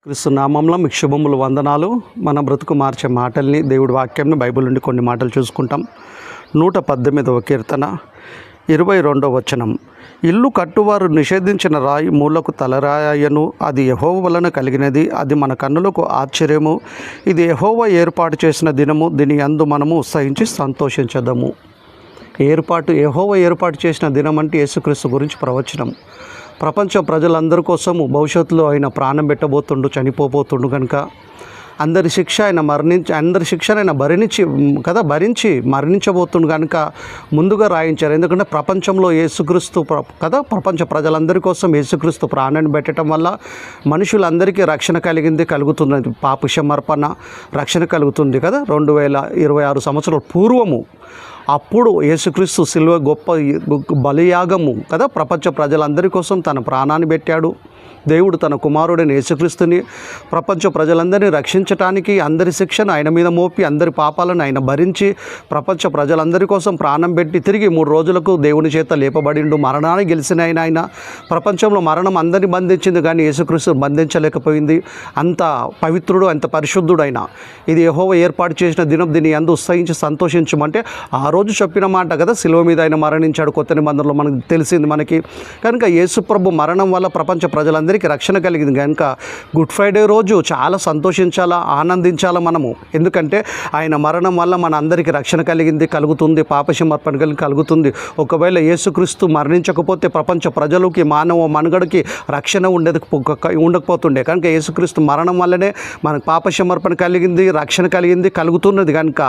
క్రీస్తు నామంలో మీకు శుభములు వందనాలు. మన బ్రతుకు మార్చే మాటల్ని, దేవుడి వాక్యంని, బైబిల్ నుండి కొన్ని మాటలు చూసుకుంటాం. 118వ కీర్తన 22వ వచనం. ఇల్లు కట్టువారు నిషేధించిన రాయి మూలకు తలరాయను, అది యెహోవా వలన కలిగినది, అది మన కన్నులకు ఆశ్చర్యము. ఇది యెహోవా ఏర్పాటు చేసిన దినము, దీని యందు మనము ఉత్సహించి సంతోషించదము. యెహోవా ఏర్పాటు చేసిన దినం అంటే యేసుక్రీస్తు గురించి ప్రవచనం. ప్రపంచ ప్రజలందరి కోసము భవిష్యత్తులో ఆయన ప్రాణం పెట్టబోతుండు, చనిపోబోతుండు కనుక అందరి శిక్షను ఆయన భరించి మరణించబోతుండు కనుక ముందుగా రాయించారు. ఎందుకంటే ప్రపంచంలో యేసుక్రీస్తు ప్రపంచ ప్రజలందరి కోసం యేసుక్రీస్తు ప్రాణాన్ని పెట్టడం వల్ల మనుషులందరికీ రక్షణ కలుగుతుంది. పాప క్షమాపణ రక్షణ కలుగుతుంది కదా. 2026 సంవత్సరాల పూర్వము అప్పుడు యేసుక్రీస్తు సిలువ గొప్ప బలియాగము కదా, ప్రపంచ ప్రజలందరి కోసం తన ప్రాణాన్ని పెట్టాడు. దేవుడు తన కుమారుడైన యేసుక్రీస్తుని ప్రపంచ ప్రజలందరినీ రక్షించటానికి అందరి శిక్షను ఆయన మీద మోపి అందరి పాపాలను ఆయన భరించి ప్రపంచ ప్రజలందరి కోసం ప్రాణం పెట్టి తిరిగి 3 రోజులకు దేవుని చేత లేపబడిండు. మరణాన్ని గెలిచిన ఆయన ప్రపంచంలో మరణం అందరినీ బంధించింది, కానీ యేసుక్రీస్తు బంధించలేకపోయింది. అంత పవిత్రుడు, అంత పరిశుద్ధుడు ఆయన. ఇది యెహోవా ఏర్పాటు చేసిన దినం, దీన్ని యందు ఉత్సహించి సంతోషించమంటే ఆ రోజు చెప్పిన మాట కదా. శిలువ మీద ఆయన మరణించాడు, కొత్త నిబంధనలో మనకు తెలిసింది మనకి. కనుక యేసుప్రభు మరణం వల్ల ప్రపంచ ప్రజలందరికీ రక్షణ కలిగింది కనుక గుడ్ ఫ్రైడే రోజు చాలా సంతోషించాలా, ఆనందించాలా మనము. ఎందుకంటే ఆయన మరణం వల్ల మన అందరికీ రక్షణ కలుగుతుంది, పాపక్షమాపణ కలుగుతుంది. ఒకవేళ యేసుక్రీస్తు మరణించకపోతే ప్రపంచ ప్రజలకి, మానవ మనుగడకి రక్షణ ఉండకపోతుండే. కనుక యేసుక్రీస్తు మరణం వల్లనే మనకు పాపక్షమాపణ కలిగింది, రక్షణ కలుగుతున్నది. కనుక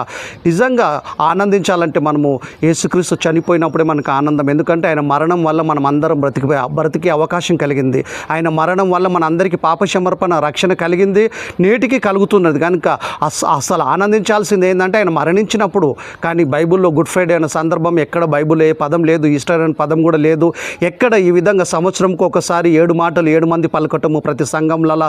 నిజంగా ఆనందించాలంటే మనము యేసుక్రీస్తు చనిపోయినప్పుడే మనకు ఆనందం. ఎందుకంటే ఆయన మరణం వల్ల మనం అందరం బ్రతికే అవకాశం కలిగింది. ఆయన మరణం వల్ల మన అందరికీ పాపక్షమాపణ రక్షణ కలిగింది, నేటికి కలుగుతున్నది. కనుక అసలు ఆనందించాల్సింది ఏంటంటే ఆయన మరణించినప్పుడు. కానీ బైబిల్లో గుడ్ ఫ్రైడే అనే సందర్భం ఎక్కడ బైబిల్లో ఏ పదం లేదు, ఈస్టర్ అనే పదం కూడా లేదు. ఎక్కడ ఈ విధంగా సంవత్సరంకి ఒకసారి 7 మాటలు 7 మంది పలకటము, ప్రతి సంఘంలో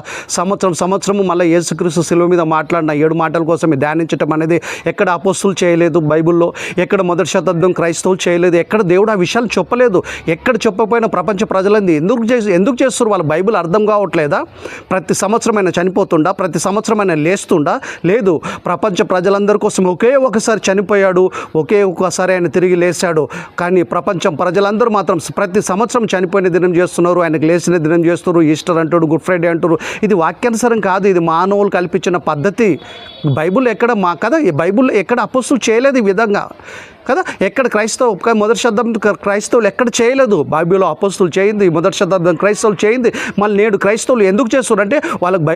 సంవత్సరము మళ్ళీ యేసుక్రీస్తు శిలువ మీద మాట్లాడిన 7 మాటల కోసం ధ్యానించటం అనేది ఎక్కడ అపోస్తులు చేయలేదు. బైబిల్లో ఎక్కడ మొదటి శతాబ్దం క్రైస్తవులు చేయలేదు. ఎక్కడ దేవుడు ఆ విషయాలు చెప్పలేదు. ఎక్కడ చెప్పకపోయినా ప్రపంచ ప్రజలంది ఎందుకు చేస్తారు? వాళ్ళ బైబిల్ అర్థం కావట్లేదా? ప్రతి సంవత్సరం ఆయన చనిపోతుండా? ప్రతి సంవత్సరం ఆయన లేస్తుండా? లేదు. ప్రపంచ ప్రజలందరి కోసం ఒకే ఒకసారి చనిపోయాడు, ఒకే ఒకసారి ఆయన తిరిగి లేచాడు. కానీ ప్రపంచం ప్రజలందరూ మాత్రం ప్రతి సంవత్సరం చనిపోయిన దినం చేస్తున్నారు, ఆయనకు లేచిన దినం చేస్తున్నారు. ఈస్టర్ అంటారు, గుడ్ ఫ్రైడే అంటారు. ఇది వాక్యానుసారం కాదు, ఇది మానవులు కల్పించిన పద్ధతి. బైబిల్ ఎక్కడ ఈ బైబిల్ ఎక్కడ అపోస్తులు చేయలేదు ఈ విధంగా కదా. ఎక్కడ మొదటి శతాబ్దం క్రైస్తవులు ఎక్కడ చేయలేదు. బైబిల్లో అపోస్తులు చేయింది, మొదటి శతాబ్దం క్రైస్తవులు చేయింది. మళ్ళీ నేడు క్రైస్తవులు ఎందుకు చేస్తున్నారంటే వాళ్ళకి